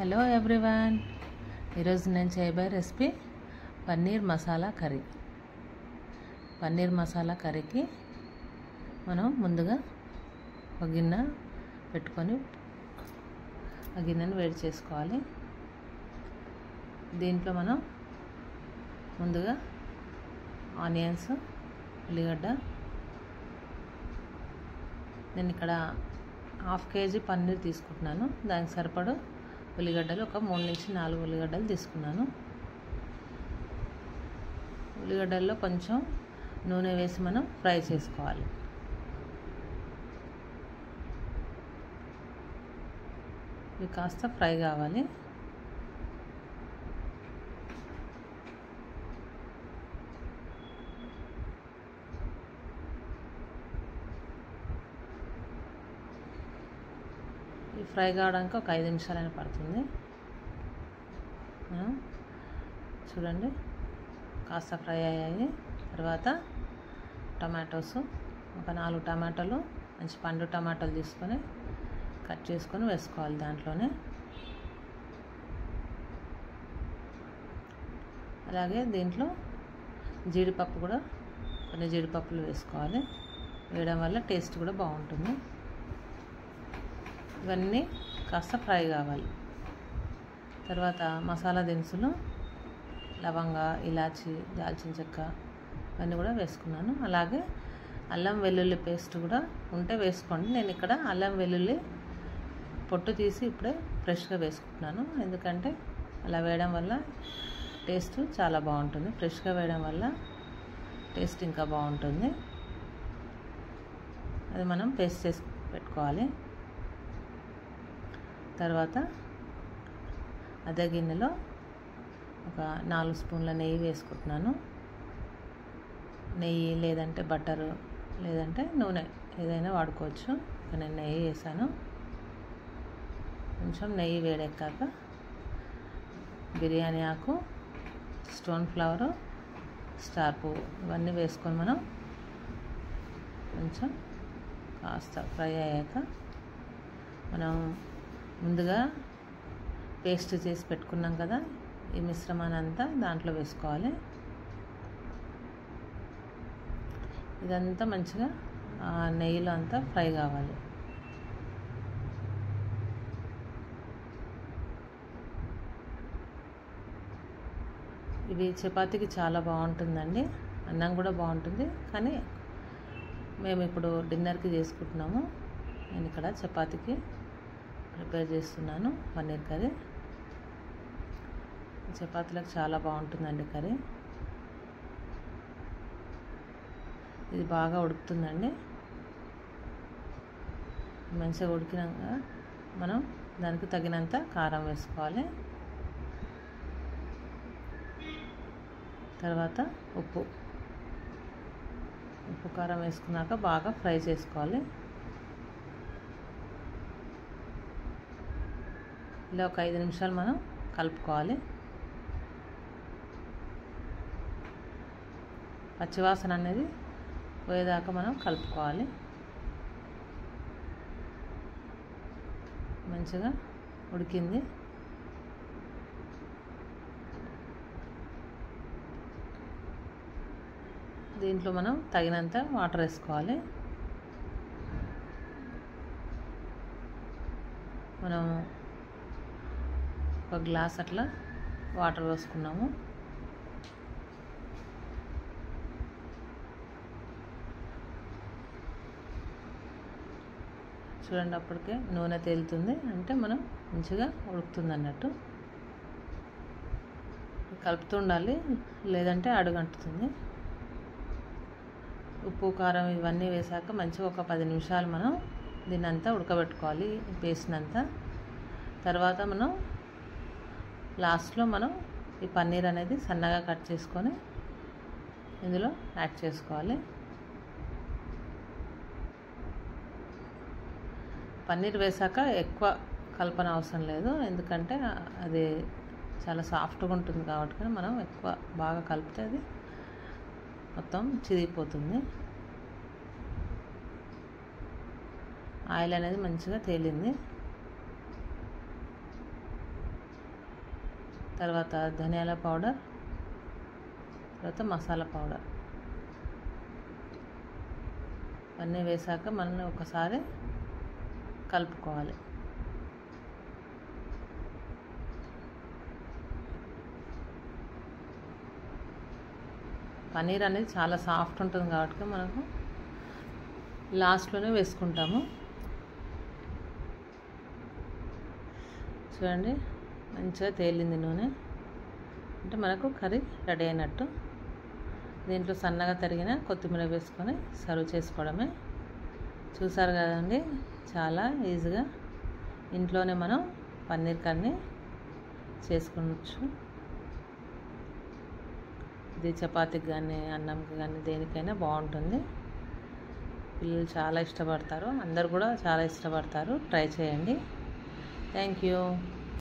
Hello everyone, ఈరోజు నేను చేయబోయే రెసిపీ పన్నీర్ మసాలా కర్రీ. పన్నీర్ మసాలా కర్రీకి మనం ముందుగా ఒక గిన్నె పెట్టుకొని ఆ గిన్నెను వేడి చేసుకోవాలి. దీంట్లో మనం ముందుగా ఆనియన్స్, ఉల్లిగడ్డ, నేను ఇక్కడ 1/2 కేజీ పన్నీర్ తీసుకుంటున్నాను. దానికి సరిపడు ఉల్లిగడ్డలు ఒక 3 నుంచి 4 ఉల్లిగడ్డలు తీసుకున్నాను. ఉల్లిగడ్డల్లో కొంచెం నూనె వేసి మనం ఫ్రై చేసుకోవాలి. ఇవి కాస్త ఫ్రై కావాలి. ఫ్రై కావడానికి ఒక 5 నిమిషాలైనా పడుతుంది. చూడండి, కాస్త ఫ్రై అయ్యాయి. తర్వాత టమాటోస్, ఒక 4 టమాటాలు, మంచి పండు టమాటాలు తీసుకొని కట్ చేసుకొని వేసుకోవాలి. దాంట్లోనే అలాగే దీంట్లో జీడిపప్పు కూడా, కొన్ని జీడిపప్పులు వేసుకోవాలి. వేయడం వల్ల టేస్ట్ కూడా బాగుంటుంది. ఇవన్నీ కాస్త ఫ్రై కావాలి. తర్వాత మసాలా దినుసులు, లవంగ, ఇలాచి, దాల్చిన చెక్క ఇవన్నీ కూడా వేసుకున్నాను. అలాగే అల్లం వెల్లుల్లి పేస్ట్ కూడా ఉంటే వేసుకోండి. నేను ఇక్కడ అల్లం వెల్లుల్లి పొట్టు తీసి ఇప్పుడే ఫ్రెష్గా వేసుకుంటున్నాను. ఎందుకంటే అలా వేయడం వల్ల టేస్ట్ చాలా బాగుంటుంది. ఫ్రెష్గా వేయడం వల్ల టేస్ట్ ఇంకా బాగుంటుంది. అది మనం పేస్ట్ చేసి పెట్టుకోవాలి. తర్వాత అదే గిన్నెలో ఒక 4 స్పూన్ల నెయ్యి వేసుకుంటున్నాను. నెయ్యి లేదంటే బటరు లేదంటే నూనె ఏదైనా వాడుకోవచ్చు. నేను నెయ్యి వేసాను. కొంచెం నెయ్యి వేడెక్కాక బిర్యానీ ఆకు, స్టోన్ ఫ్లవరు, స్టార్ పువ్వు ఇవన్నీ వేసుకొని మనం కొంచెం కాస్త ఫ్రై అయ్యాక మనం ముందుగా పేస్ట్ చేసి పెట్టుకున్నాం కదా, ఈ మిశ్రమాన్ని అంతా దాంట్లో వేసుకోవాలి. ఇదంతా మంచిగా ఆ నెయ్యిలో అంతా ఫ్రై కావాలి. ఇవి చపాతీకి చాలా బాగుంటుందండి. అన్నం కూడా బాగుంటుంది. కానీ మేము ఇప్పుడు డిన్నర్కి చేసుకుంటున్నాము. నేను ఇక్కడ చపాతీకి ప్రిపేర్ చేస్తున్నాను పన్నీర్ కర్రీ. చపాతీలకు చాలా బాగుంటుందండి కర్రీ. ఇది బాగా ఉడుకుతుందండి. మంచిగా ఉడికినాక మనం దానికి తగినంత కారం వేసుకోవాలి. తర్వాత ఉప్పు కారం వేసుకున్నాక బాగా ఫ్రై చేసుకోవాలి. ఇలా ఒక 5 నిమిషాలు మనం కలుపుకోవాలి. పచ్చివాసన అనేది పోయేదాకా మనం కలుపుకోవాలి. మంచిగా ఉడికింది. దీంట్లో మనం తగినంత వాటర్ వేసుకోవాలి. మనం ఒక గ్లాస్ అట్లా వాటర్ వేసుకున్నాము. చూడండి, అప్పటికే నూనె తేలుతుంది. అంటే మనం మంచిగా ఉడుకుతుంది అన్నట్టు. కలుపుతూ ఉండాలి, లేదంటే అడుగంటుతుంది. ఉప్పు, కారం ఇవన్నీ వేసాక మంచిగా ఒక 10 నిమిషాలు మనం దీన్నంతా ఉడకబెట్టుకోవాలి, పేస్ట్నంతా. తర్వాత మనం లాస్ట్లో మనం ఈ పన్నీర్ అనేది సన్నగా కట్ చేసుకొని ఇందులో యాడ్ చేసుకోవాలి. పన్నీర్ వేసాక ఎక్కువ కలపన అవసరం లేదు. ఎందుకంటే అది చాలా సాఫ్ట్గా ఉంటుంది కాబట్టి మనం ఎక్కువ బాగా కలిపితే అది మొత్తం చిరిగిపోతుంది. ఆయిల్ అనేది మంచిగా తేలింది. తర్వాత ధనియాల పౌడర్, తర్వాత మసాలా పౌడర్ అన్నీ వేసాక మనం ఒకసారి కలుపుకోవాలి. పన్నీర్ అనేది చాలా సాఫ్ట్ ఉంటుంది కాబట్టి మనకు లాస్ట్లోనే వేసుకుంటాము. చూడండి మంచిగా తేలింది నూనె, అంటే మనకు కర్రీ రెడీ అయినట్టు. దీంట్లో సన్నగా తరిగిన కొత్తిమీర వేసుకొని సర్వ్ చేసుకోవడమే. చూసారు కదండి, చాలా ఈజీగా ఇంట్లోనే మనం పన్నీర్ కర్రీ చేసుకోవచ్చు. ఇది చపాతీకి కానీ అన్నంకి కానీ దేనికైనా బాగుంటుంది. పిల్లలు చాలా ఇష్టపడతారు, అందరు కూడా చాలా ఇష్టపడతారు. ట్రై చేయండి. Thank you.